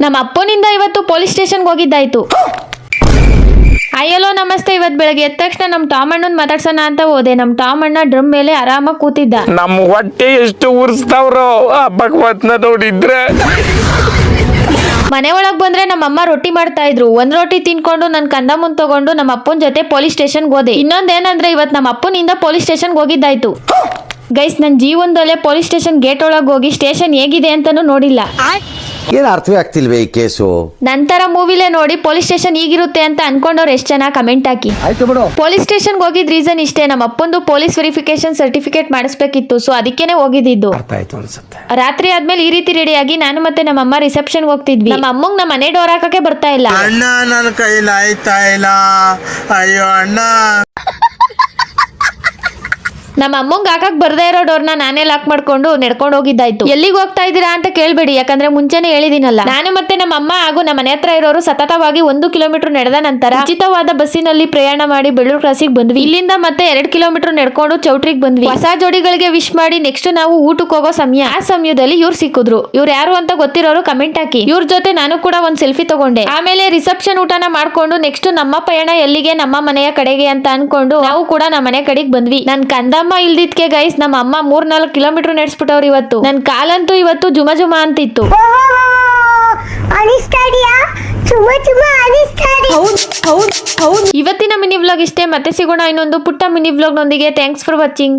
ನಮ್ಮ ಅಪ್ಪನಿಂದ ಇವತ್ತು ಪೊಲೀಸ್ ಸ್ಟೇಷನ್ಗೆ ಹೋಗಿದ್ದಾಯ್ತು. ಅಯ್ಯಲೋ ನಮಸ್ತೆ. ಇವತ್ತು ಬೆಳಗ್ಗೆ ಎದ್ದ ತಕ್ಷಣ ನಮ್ಮ ಟಾಮಣ್ಣನ್ ಮಾತಾಡ್ಸೋಣ ಅಂತ ಹೋದೆ. ನಮ್ಮ ಟಾಮಣ್ಣ ಡ್ರಮ್ ಮೇಲೆ ಆರಾಮಾಗಿ ಕೂತಿದ್ದ. ನಮ್ಮ ಹೊಟ್ಟೆ ಎಷ್ಟು ಉರ್ಸ್ತಾವ್ರೋ ಭಗವತ್ನ ನೋಡಿದ್ರೆ. ಮನೆ ಒಳಗ್ ಬಂದ್ರೆ ನಮ್ಮಮ್ಮ ರೊಟ್ಟಿ ಮಾಡ್ತಾ ಇದ್ರು. ಒಂದ್ ರೊಟ್ಟಿ ತಿನ್ಕೊಂಡು ನನ್ ಕಂದ ಮುಂದ್ ತಗೊಂಡು ನಮ್ಮ ಅಪ್ಪನ ಜೊತೆ ಪೊಲೀಸ್ ಸ್ಟೇಷನ್ಗೆ ಹೋದೆ. ಇನ್ನೊಂದೇನಂದ್ರೆ ಇವತ್ತು ನಮ್ಮ ಅಪ್ಪನಿಂದ ಪೊಲೀಸ್ ಸ್ಟೇಷನ್ಗೆ ಹೋಗಿದ್ದಾಯ್ತು. ಗೈಸ್, ನನ್ನ ಜೀವನದಲ್ಲೇ ಪೊಲೀಸ್ ಸ್ಟೇಷನ್ ಗೇಟ್ ಒಳಗೆ ಹೋಗಿ ಸ್ಟೇಷನ್ ಹೇಗಿದೆ ಅಂತಾನು ನೋಡಿಲ್ಲ. ಏನ್ ಅರ್ಥವೇ ಆಗ್ತಿಲ್ವೇ ಈ ಕೇಸು? ನಂತರ ಮೂವಿಲೇ ನೋಡಿ ಪೊಲೀಸ್ ಸ್ಟೇಷನ್ ಈಗಿರುತ್ತೆ ಅಂತ ಅನ್ಕೊಂಡವ್ರು ಎಷ್ಟು ಜನ ಕಮೆಂಟ್ ಹಾಕಿ. ಪೊಲೀಸ್ ಸ್ಟೇಷನ್ಗೆ ಹೋಗಿದ್ ರೀಸನ್ ಇಷ್ಟೇ, ನಮ್ಮ ಅಪ್ಪಂದು ಪೊಲೀಸ್ ವೆರಿಫಿಕೇಶನ್ ಸರ್ಟಿಫಿಕೇಟ್ ಮಾಡಿಸ್ಬೇಕಿತ್ತು. ಸೊ ಅದಕ್ಕೇನೆ ಹೋಗಿದ್ದು. ರಾತ್ರಿ ಆದ್ಮೇಲೆ ಈ ರೀತಿ ರೆಡಿಯಾಗಿ ನಾನು ಮತ್ತೆ ನಮ್ಮ ಅಮ್ಮ ರಿಸೆಪ್ಷನ್ಗೆ ಹೋಗ್ತಿದ್ವಿ. ನಮ್ಮ ಅಮ್ಮಂಗ್ ನಮ್ಮ ಮನೆ ಡೋರ್ ಹಾಕಕ್ಕೆ ಬರ್ತಾ ಇಲ್ಲ. ಅಣ್ಣ ನನ್ನ ಕೈಲಿ ಆಯ್ತಾ ಇಲ್ಲ, ಅಯ್ಯೋ ಅಣ್ಣ. ನಮ್ಮ ಅಮ್ಮಂಗ್ ಹಾಕಕ್ ಬರ್ದೇ ಇರೋ ಡೋರ್ನ ನಾನೇ ಲಾಕ್ ಮಾಡ್ಕೊಂಡು ನಡ್ಕೊಂಡು ಹೋಗಿದ್ದಾಯ್ತು. ಎಲ್ಲಿಗೆ ಹೋಗ್ತಾ ಇದ್ದೀರಾ ಅಂತ ಕೇಳ್ಬೇಡಿ, ಯಾಕಂದ್ರೆ ಮುಂಚೆನೆ ಹೇಳಿದಿನಲ್ಲ. ನಾನು ಮತ್ತೆ ನಮ್ಮ ಅಮ್ಮ ಹಾಗೂ ನಮ್ಮ ಮನೆ ಹತ್ರ ಇರೋರು ಸತತವಾಗಿ 1 ಕಿಲೋಮೀಟರ್ ನಡೆದ ನಂತರ ಉಚಿತವಾದ ಬಸ್ಸಿನಲ್ಲಿ ಪ್ರಯಾಣ ಮಾಡಿ ಬೆಳ್ಳೂರು ಕ್ರಾಸಿಗೆ ಬಂದ್ವಿ. ಇಲ್ಲಿಂದ ಮತ್ತೆ 2 ಕಿಲೋಮೀಟರ್ ನಡ್ಕೊಂಡು ಚೌಟ್ರಿಗೆ ಬಂದ್ವಿ. ಹೊಸ ಜೋಡಿಗಳಿಗೆ ವಿಶ್ ಮಾಡಿ ನೆಕ್ಸ್ಟ್ ನಾವು ಊಟಕ್ಕೆ ಹೋಗೋ ಸಮಯ. ಆ ಸಮಯದಲ್ಲಿ ಇವ್ರು ಸಿಕ್ಕಿದ್ರು. ಇವ್ರು ಯಾರು ಅಂತ ಗೊತ್ತಿರೋರು ಕಮೆಂಟ್ ಹಾಕಿ. ಇವ್ರ ಜೊತೆ ನಾನು ಕೂಡ ಒಂದ್ ಸೆಲ್ಫಿ ತಗೊಂಡೆ. ಆಮೇಲೆ ರಿಸೆಪ್ಷನ್ ಊಟನ ಮಾಡ್ಕೊಂಡು ನೆಕ್ಸ್ಟ್ ನಮ್ಮ ಪಯಣ ಎಲ್ಲಿಗೆ, ನಮ್ಮ ಮನೆಯ ಕಡೆಗೆ ಅಂತ ಅನ್ಕೊಂಡು ನಾವು ಕೂಡ ನಮ್ಮ ಮನೆ ಕಡೆಗೆ ಬಂದ್ವಿ. ನನ್ ಕಂದಮ್ಮ ಇಲ್ದಿದ್ಕೆ ಗೈಸ್ ನಮ್ಮ ಅಮ್ಮ 3-4 ಕಿಲೋಮೀಟರ್ ನಡೆಸ್ಬಿಟ್ಟವ್ರು ಇವತ್ತು. ನನ್ ಕಾಲಂತೂ ಇವತ್ತು ಜುಮ ಜುಮ ಅಂತಿತ್ತು. ಇವತ್ತಿನ ಮಿನಿ ವ್ಲಾಗ್ ಇಷ್ಟೇ. ಮತ್ತೆ ಸಿಗೋಣ ಇನ್ನೊಂದು ಪುಟ್ಟ ಮಿನಿ ವ್ಲಾಗ್ ನೊಂದಿಗೆ. Thanks for watching.